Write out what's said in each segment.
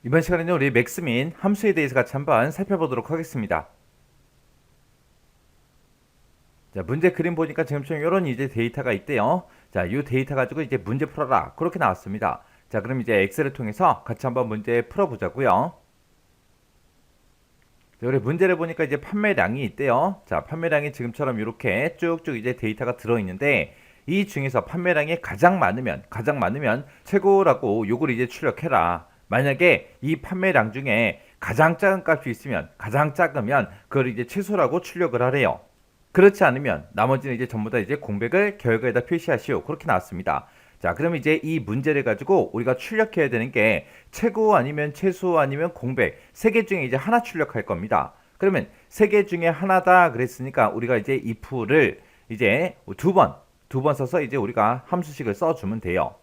이번 시간에는 우리 맥스민 함수에 대해서 같이 한번 살펴보도록 하겠습니다. 자, 문제 그림 보니까 지금처럼 이런 이제 데이터가 있대요. 자, 이 데이터 가지고 이제 문제 풀어라. 그렇게 나왔습니다. 자, 그럼 이제 엑셀을 통해서 같이 한번 문제 풀어보자고요. 자, 우리 문제를 보니까 이제 판매량이 있대요. 자, 판매량이 지금처럼 이렇게 쭉쭉 이제 데이터가 들어있는데 이 중에서 판매량이 가장 많으면 최고라고 요걸 이제 출력해라. 만약에 이 판매량 중에 가장 작은 값이 있으면 가장 작으면 그걸 이제 최소라고 출력을 하래요. 그렇지 않으면 나머지는 이제 전부 다 이제 공백을 결과에다 표시하시오. 그렇게 나왔습니다. 자, 그럼 이제 이 문제를 가지고 우리가 출력해야 되는 게 최고 아니면 최소 아니면 공백 세 개 중에 이제 하나 출력할 겁니다. 그러면 세 개 중에 하나다 그랬으니까 우리가 이제 if를 이제 두 번 써서 이제 우리가 함수식을 써주면 돼요.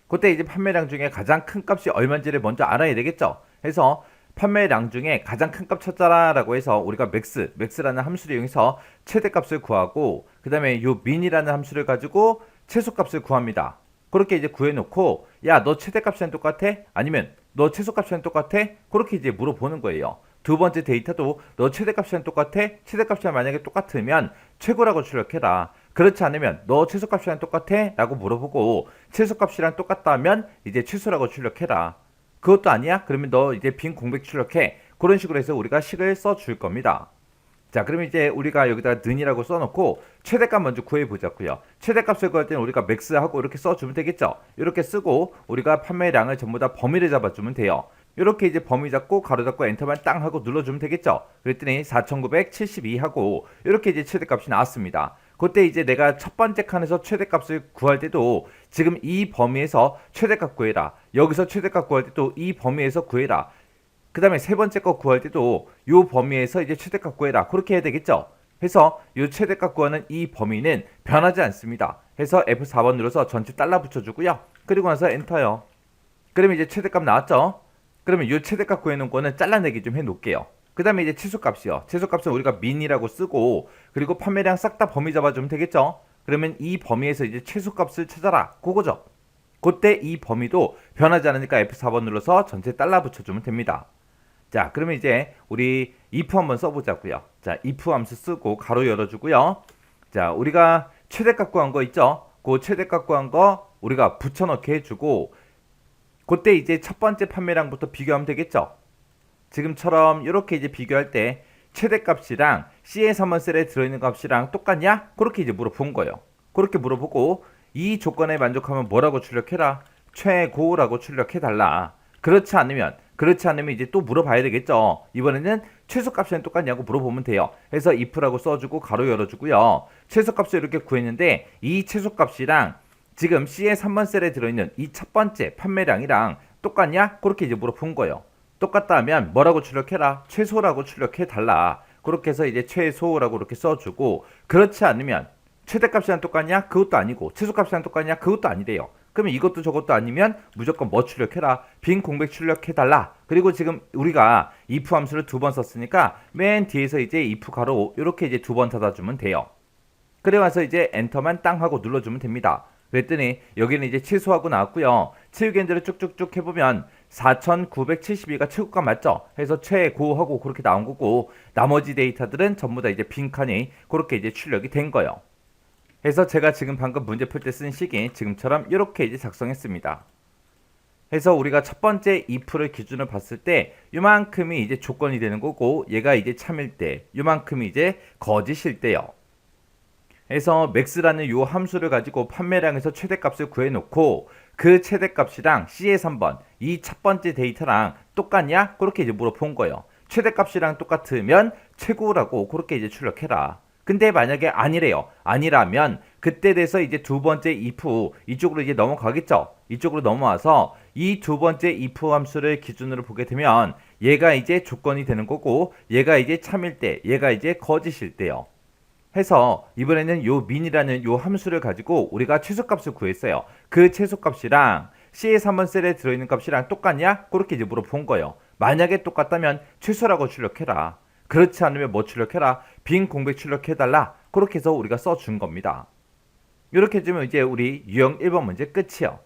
그때 이제 판매량 중에 가장 큰 값이 얼마인지를 먼저 알아야 되겠죠. 그래서 판매량 중에 가장 큰 값 찾아라 라고 해서 우리가 max라는 함수를 이용해서 최대값을 구하고 그 다음에 요 min이라는 함수를 가지고 최소값을 구합니다. 그렇게 이제 구해놓고 야 너 최대값이랑 똑같아? 아니면 너 최소값이랑 똑같아? 그렇게 이제 물어보는 거예요. 두 번째 데이터도 너 최대값이랑 똑같아? 최대값이랑 만약에 똑같으면 최고라고 출력해라. 그렇지 않으면 너 최소값이랑 똑같아? 라고 물어보고 최소값이랑 똑같다면 이제 최소라고 출력해라. 그것도 아니야? 그러면 너 이제 빈 공백 출력해. 그런 식으로 해서 우리가 식을 써줄 겁니다. 자, 그럼 이제 우리가 여기다가 는이라고 써놓고 최대값 먼저 구해보자고요. 최대값을 구할 때는 우리가 max하고 이렇게 써주면 되겠죠. 이렇게 쓰고 우리가 판매량을 전부 다 범위를 잡아주면 돼요. 이렇게 이제 범위 잡고 가로 잡고 엔터만 땅 하고 눌러주면 되겠죠. 그랬더니 4972 하고 이렇게 이제 최대값이 나왔습니다. 그때 이제 내가 첫 번째 칸에서 최대값을 구할 때도 지금 이 범위에서 최대값 구해라. 여기서 최대값 구할 때도 이 범위에서 구해라. 그 다음에 세 번째 거 구할 때도 요 범위에서 이제 최대값 구해라. 그렇게 해야 되겠죠. 해서 요 최대값 구하는 이 범위는 변하지 않습니다. 해서 F4번 눌러서 전체 달러 붙여주고요. 그리고 나서 엔터요. 그러면 이제 최대값 나왔죠. 그러면 요 최대값 구해놓은 거는 잘라내기 좀 해놓을게요. 그 다음에 이제 최소값이요. 최소값은 우리가 min이라고 쓰고 그리고 판매량 싹 다 범위 잡아주면 되겠죠. 그러면 이 범위에서 이제 최소값을 찾아라. 그거죠. 그때 이 범위도 변하지 않으니까 F4번 눌러서 전체 달러 붙여주면 됩니다. 자, 그러면 이제 우리 if 한번 써보자고요. 자, if 함수 쓰고 가로 열어주고요. 자, 우리가 최대값 구한 거 있죠? 그 최대값 구한 거 우리가 붙여넣기 해주고 그때 이제 첫 번째 판매량부터 비교하면 되겠죠? 지금처럼 이렇게 이제 비교할 때 최대값이랑 CS3번 셀에 들어있는 값이랑 똑같냐? 그렇게 이제 물어본 거예요. 그렇게 물어보고 이 조건에 만족하면 뭐라고 출력해라? 최고라고 출력해달라. 그렇지 않으면 이제 또 물어봐야 되겠죠. 이번에는 최소값이랑 똑같냐고 물어보면 돼요. 그래서 if라고 써주고 가로 열어주고요. 최소값을 이렇게 구했는데 이 최소값이랑 지금 C의 3번 셀에 들어있는 이 첫 번째 판매량이랑 똑같냐? 그렇게 이제 물어본 거예요. 똑같다 하면 뭐라고 출력해라? 최소라고 출력해달라. 그렇게 해서 이제 최소라고 이렇게 써주고 그렇지 않으면 최대값이랑 똑같냐? 그것도 아니고 최소값이랑 똑같냐? 그것도 아니래요. 그러면 이것도 저것도 아니면 무조건 뭐 출력해라? 빈 공백 출력해달라. 그리고 지금 우리가 if 함수를 두 번 썼으니까 맨 뒤에서 이제 if 가로 이렇게 이제 두 번 닫아주면 돼요. 그래 와서 이제 엔터만 땅 하고 눌러주면 됩니다. 그랬더니 여기는 이제 취소하고 나왔고요. 치유견제를 쭉쭉쭉 해보면 4972가 최고값 맞죠? 해서 최고하고 그렇게 나온 거고 나머지 데이터들은 전부 다 이제 빈칸이 그렇게 이제 출력이 된 거예요. 해서 제가 지금 방금 문제 풀 때 쓴 식이 지금처럼 이렇게 이제 작성했습니다. 해서 우리가 첫 번째 if를 기준으로 봤을 때 요만큼이 이제 조건이 되는 거고 얘가 이제 참일 때 요만큼이 이제 거짓일 때요. 해서 max라는 요 함수를 가지고 판매량에서 최대값을 구해놓고 그 최대값이랑 C의 3번 이 첫 번째 데이터랑 똑같냐? 그렇게 이제 물어본 거예요. 최대값이랑 똑같으면 최고라고 그렇게 이제 출력해라. 근데 만약에 아니래요. 아니라면 그때 돼서 이제 두 번째 if 이쪽으로 이제 넘어가겠죠. 이쪽으로 넘어와서 이 두 번째 if 함수를 기준으로 보게 되면 얘가 이제 조건이 되는 거고 얘가 이제 참일 때 얘가 이제 거짓일 때요. 해서 이번에는 요 min이라는 요 함수를 가지고 우리가 최소값을 구했어요. 그 최소값이랑 C의 3번 셀에 들어있는 값이랑 똑같냐? 그렇게 이제 물어본 거예요. 만약에 똑같다면 최소라고 출력해라. 그렇지 않으면 뭐 출력해라? 빈 공백 출력해달라. 그렇게 해서 우리가 써준 겁니다. 이렇게 해주면 이제 우리 유형 1번 문제 끝이요.